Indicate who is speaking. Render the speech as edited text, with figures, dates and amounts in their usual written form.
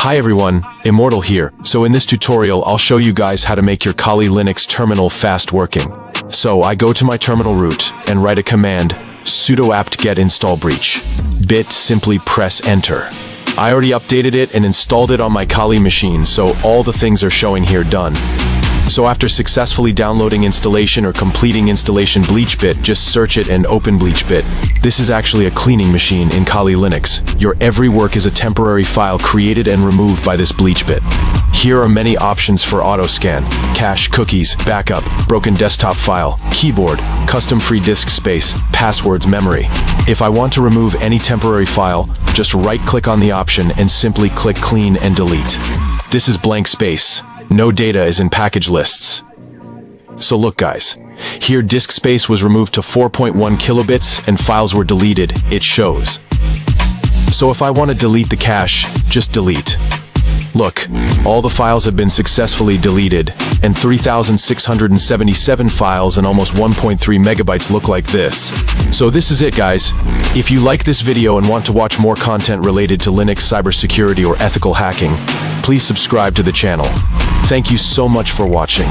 Speaker 1: Hi everyone, Immortal here. So in this tutorial, I'll show you guys how to make your Kali Linux terminal fast working. So I go to my terminal root and write a command, sudo apt-get install breach. Simply press enter. I already updated it and installed it on my Kali machine, so all the things are showing here done. So after successfully downloading installation or completing installation BleachBit, just search it and open BleachBit. This is actually a cleaning machine in Kali Linux. Your every work is a temporary file created and removed by this BleachBit. Here are many options for auto scan: cache, cookies, backup, broken desktop file, keyboard, custom free disk space, passwords, memory. If I want to remove any temporary file, just right-click on the option and simply click clean and delete. This is blank space. No data is in package lists. So look guys, here disk space was removed to 4.1 kilobits and files were deleted, it shows. So if I want to delete the cache, just delete. Look, all the files have been successfully deleted, and 3,677 files and almost 1.3 megabytes look like this. So this is it guys. If you like this video and want to watch more content related to Linux cybersecurity or ethical hacking, please subscribe to the channel. Thank you so much for watching.